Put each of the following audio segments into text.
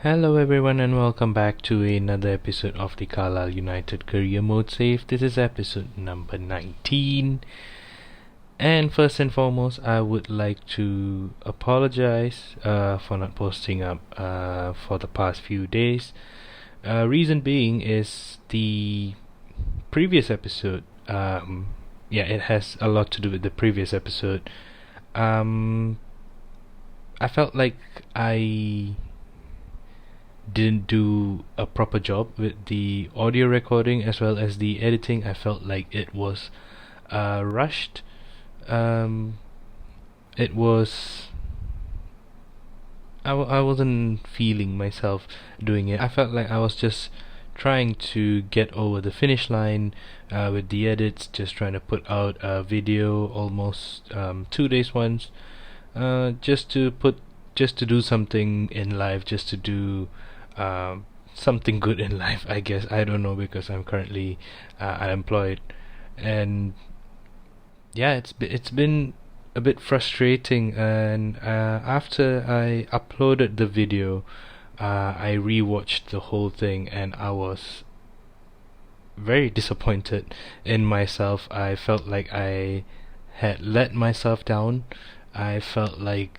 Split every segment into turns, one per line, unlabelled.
Hello everyone and welcome back to another episode of the Carlisle United Career Mode save. This is episode number 19. And first and foremost, I would like to apologize for not posting up for the past few days. Reason being is the previous episode. It has a lot to do with the previous episode. I felt like I didn't do a proper job with the audio recording as well as the editing. I felt like it was rushed. It was I wasn't feeling myself doing it. I felt like I was just trying to get over the finish line with the edits, just trying to put out a video almost 2 days once, just to do something in life, just to do something good in life, I guess. I don't know, because I'm currently unemployed, and yeah, it's been a bit frustrating. And after I uploaded the video, I rewatched the whole thing, and I was very disappointed in myself. I felt like I had let myself down. I felt like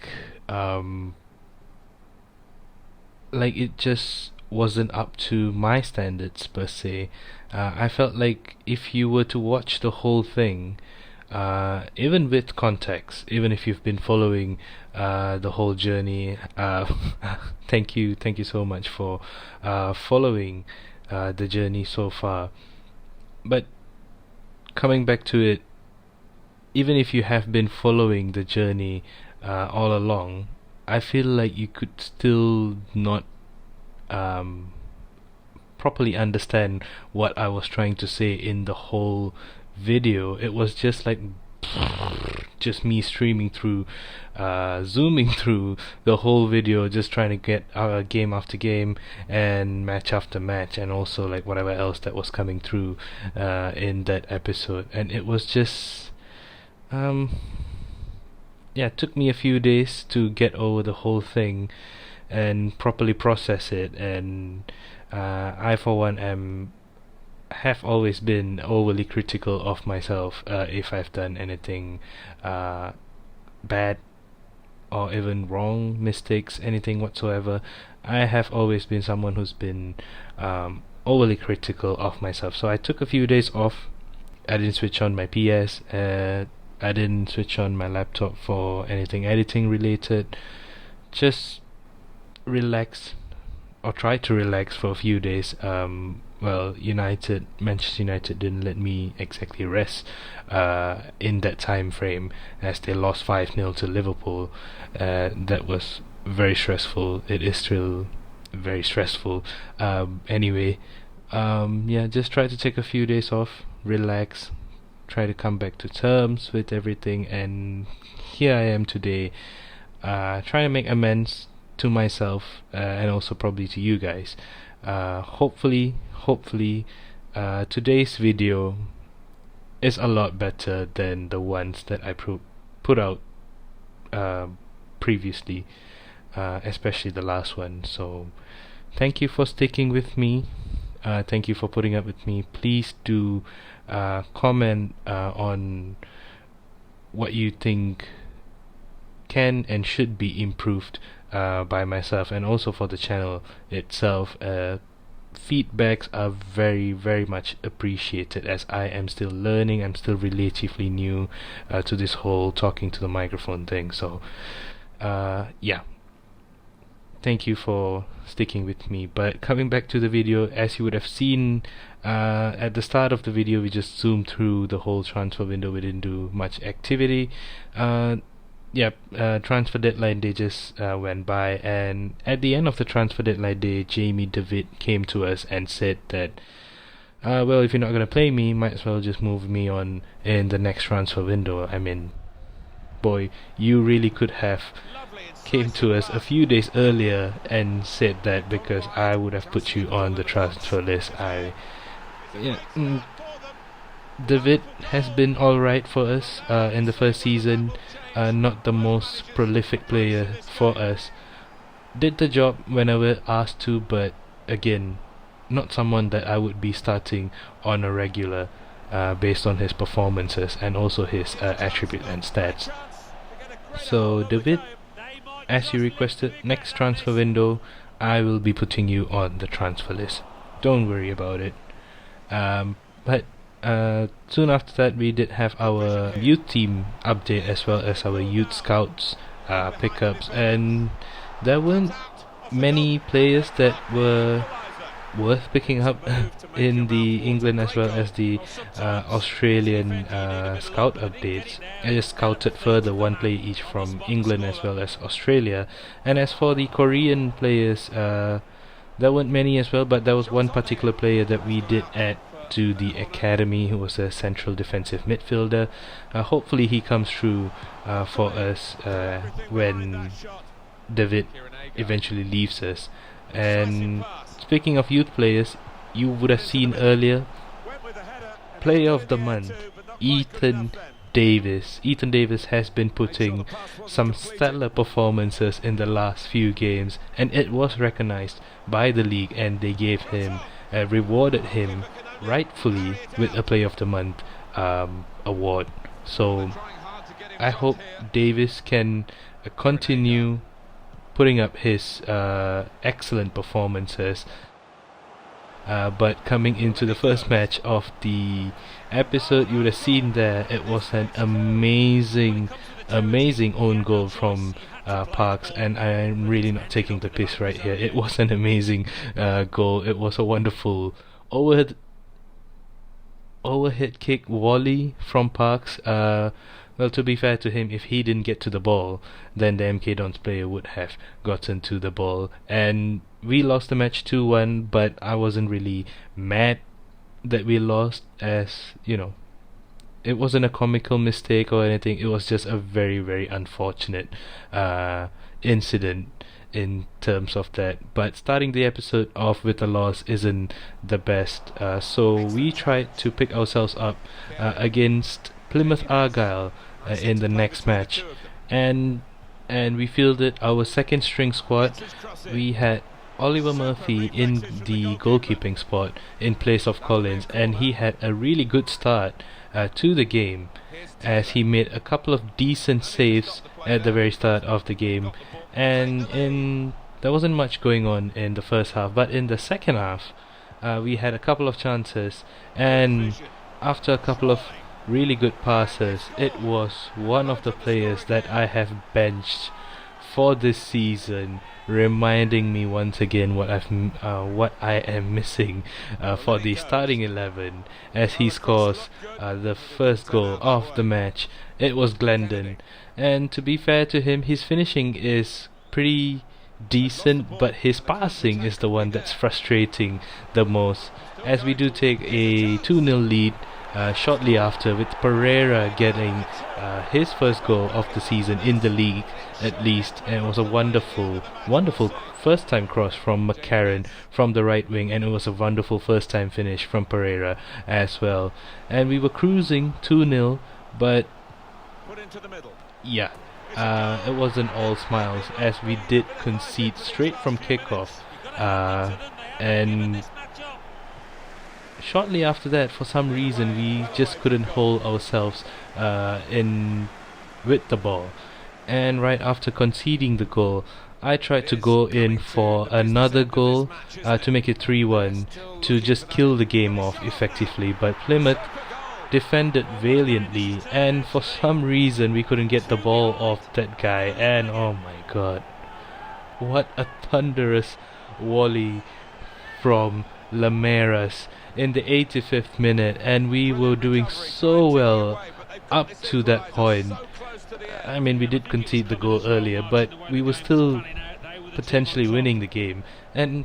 it just wasn't up to my standards per se. I felt like if you were to watch the whole thing, even with context, even if you've been following the whole journey, thank you so much for following the journey so far. But coming back to it, even if you have been following the journey all along, I feel like you could still not properly understand what I was trying to say in the whole video. It was just like just me streaming through, zooming through the whole video, just trying to get game after game and match after match, and also like whatever else that was coming through in that episode. And it was just it took me a few days to get over the whole thing and properly process it. And I for one have always been overly critical of myself if I've done anything bad or even wrong, mistakes, anything whatsoever. I have always been someone who's been overly critical of myself. So I took a few days off. I didn't switch on my PS. I didn't switch on my laptop for anything editing related. Just relax, or try to relax for a few days. Manchester United didn't let me exactly rest in that time frame, as they lost 5-0 to Liverpool. That was very stressful. It is still very stressful. Just try to take a few days off, relax, try to come back to terms with everything, and here I am today, trying to make amends to myself and also probably to you guys. Hopefully today's video is a lot better than the ones that I put out previously, especially the last one. So thank you for sticking with me. Thank you for putting up with me. Please do comment on what you think can and should be improved by myself, and also for the channel itself. Feedbacks are very, very much appreciated, as I am still learning. I'm still relatively new to this whole talking to the microphone thing. So thank you for sticking with me. But coming back to the video, as you would have seen at the start of the video, we just zoomed through the whole transfer window. We didn't do much activity. Transfer deadline day just went by, and at the end of the transfer deadline day, Jamie David came to us and said that if you're not going to play me, might as well just move me on in the next transfer window. I mean, boy, you really could have came to us a few days earlier and said that, because I would have put you on the transfer list. David has been alright for us in the first season. Not the most prolific player for us, did the job whenever asked to, but again, not someone that I would be starting on a regular based on his performances and also his attribute and stats. So David, as you requested, next transfer window I will be putting you on the transfer list. Don't worry about it. But soon after that we did have our youth team update as well as our youth scouts pickups, and there weren't many players that were worth picking up in the England as well as the Australian scout updates. I just scouted further one player each from England as well as Australia, and as for the Korean players, there weren't many as well, but there was one particular player that we did add to the academy who was a central defensive midfielder. Hopefully he comes through for us when David eventually leaves us. And speaking of youth players, you would have seen earlier, Player of the Month, Ethan Davis. Ethan Davis has been putting some stellar performances in the last few games, and it was recognized by the league, and they gave him, rewarded him rightfully with a Player of the Month award. So I hope Davis can continue putting up his excellent performances. But coming into the first match of the episode, you would have seen there it was an amazing own goal from Parks, and I'm really not taking the piss right here. It was an amazing goal. It was a wonderful overhead kick volley from Parks. Well, to be fair to him, if he didn't get to the ball, then the MK Dons player would have gotten to the ball. And we lost the match 2-1, but I wasn't really mad that we lost, as, you know, it wasn't a comical mistake or anything. It was just a very, very unfortunate incident in terms of that. But starting the episode off with a loss isn't the best. So we tried to pick ourselves up against Plymouth Argyle in the next match, and we fielded our second string squad. We had Oliver Murphy in the goalkeeping spot in place of Collins, and he had a really good start to the game, as he made a couple of decent saves at the very start of the game. And there wasn't much going on in the first half, but in the second half we had a couple of chances, and after a couple of really good passes, it was one of the players that I have benched for this season, reminding me once again what I am missing for the starting 11, as he scores the first goal of the match. It was Glendon, and to be fair to him, his finishing is pretty decent, but his passing is the one that's frustrating the most, as we do take a 2-0 lead shortly after, with Pereira getting his first goal of the season in the league at least. And it was a wonderful first time cross from McCarran from the right wing, and it was a wonderful first time finish from Pereira as well. And we were cruising 2-0, but yeah, it wasn't all smiles, as we did concede straight from kickoff, and shortly after that, for some reason, we just couldn't hold ourselves in with the ball. And right after conceding the goal, I tried to go in for another goal to make it 3-1, to just kill the game off effectively. But Plymouth defended valiantly, and for some reason we couldn't get the ball off that guy. And oh my god, what a thunderous volley from Lameras in the 85th minute, and we were doing so well up to that point. I mean, we did concede the goal earlier, but we were still potentially winning the game, and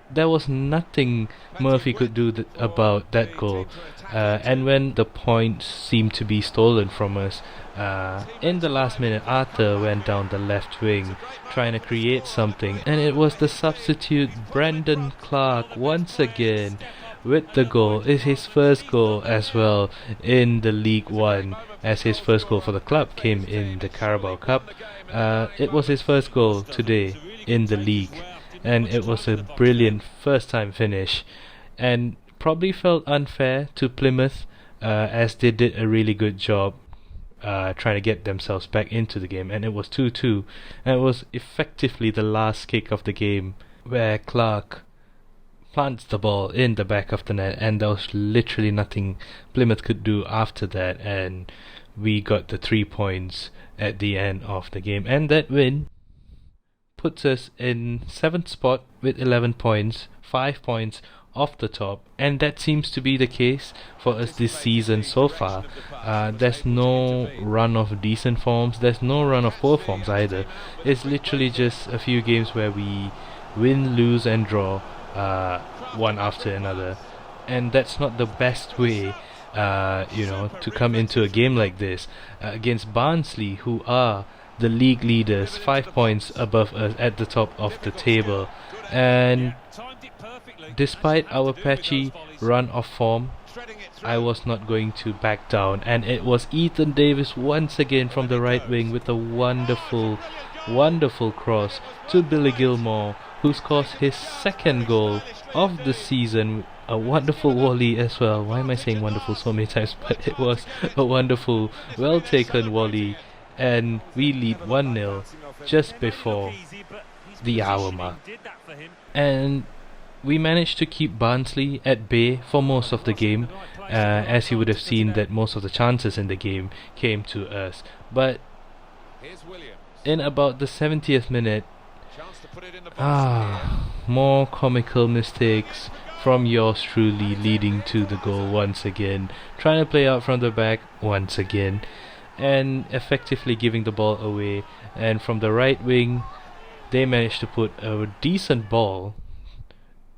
there was nothing Murphy could do about that goal. And when the points seemed to be stolen from us, in the last minute, Arthur went down the left wing trying to create something, and it was the substitute Brandon Clark once again with the goal. It's his first goal as well in the League One, as his first goal for the club came in the Carabao Cup. It was his first goal today in the league, and it was a brilliant first time finish, and probably felt unfair to Plymouth, as they did a really good job trying to get themselves back into the game, and it was 2-2, and it was effectively the last kick of the game where Clark plants the ball in the back of the net, and there was literally nothing Plymouth could do after that, and we got the 3 points at the end of the game, and that win puts us in 7th spot with 11 points, 5 points off the top, and that seems to be the case for us this season so far. There's no run of decent forms, there's no run of poor forms either. It's literally just a few games where we win, lose and draw one after another, and that's not the best way to come into a game like this against Barnsley, who are the league leaders, 5 points above us at the top of the table. And despite our patchy run of form, I was not going to back down, and it was Ethan Davis once again from the right wing with a wonderful cross to Billy Gilmore, who scores his 2nd goal of the season. A wonderful volley as well. Why am I saying wonderful so many times? But it was a wonderful, well taken volley, and we lead 1-0 just before the hour mark. And we managed to keep Barnsley at bay for most of the game, as you would have seen that most of the chances in the game came to us. But in about the 70th minute, more comical mistakes from yours truly, leading to the goal once again, trying to play out from the back once again, and effectively giving the ball away. And from the right wing, they managed to put a decent ball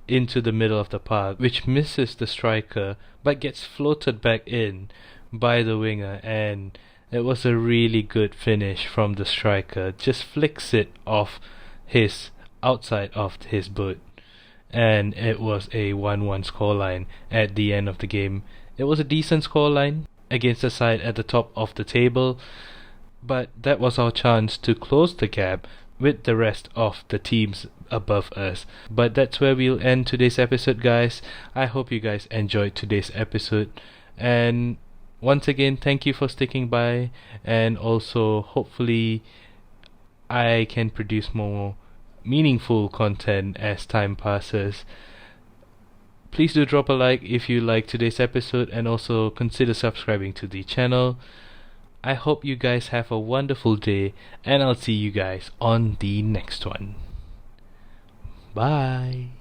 into the middle of the park, which misses the striker but gets floated back in by the winger, and it was a really good finish from the striker. Just flicks it off his outside of his boot, and it was a 1-1 scoreline at the end of the game. It was a decent scoreline against the side at the top of the table, but that was our chance to close the gap with the rest of the teams above us. But that's where we'll end today's episode, guys. I hope you guys enjoyed today's episode, and once again, thank you for sticking by, and also hopefully I can produce more meaningful content as time passes. Please do drop a like if you like today's episode, and also consider subscribing to the channel. I hope you guys have a wonderful day, and I'll see you guys on the next one. Bye.